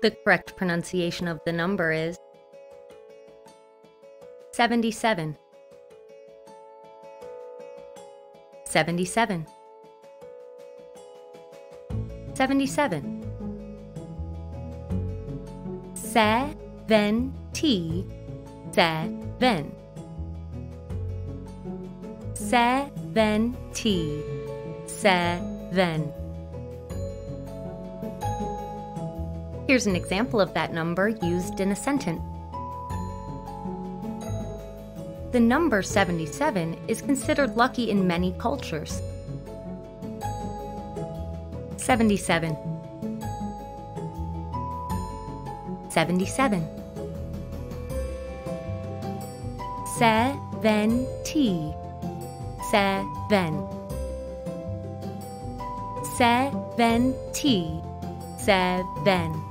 The correct pronunciation of the number is 77. 77. 77. 70. 7. 77. Here's an example of that number used in a sentence. The number 77 is considered lucky in many cultures. 77. 77. 77. 77.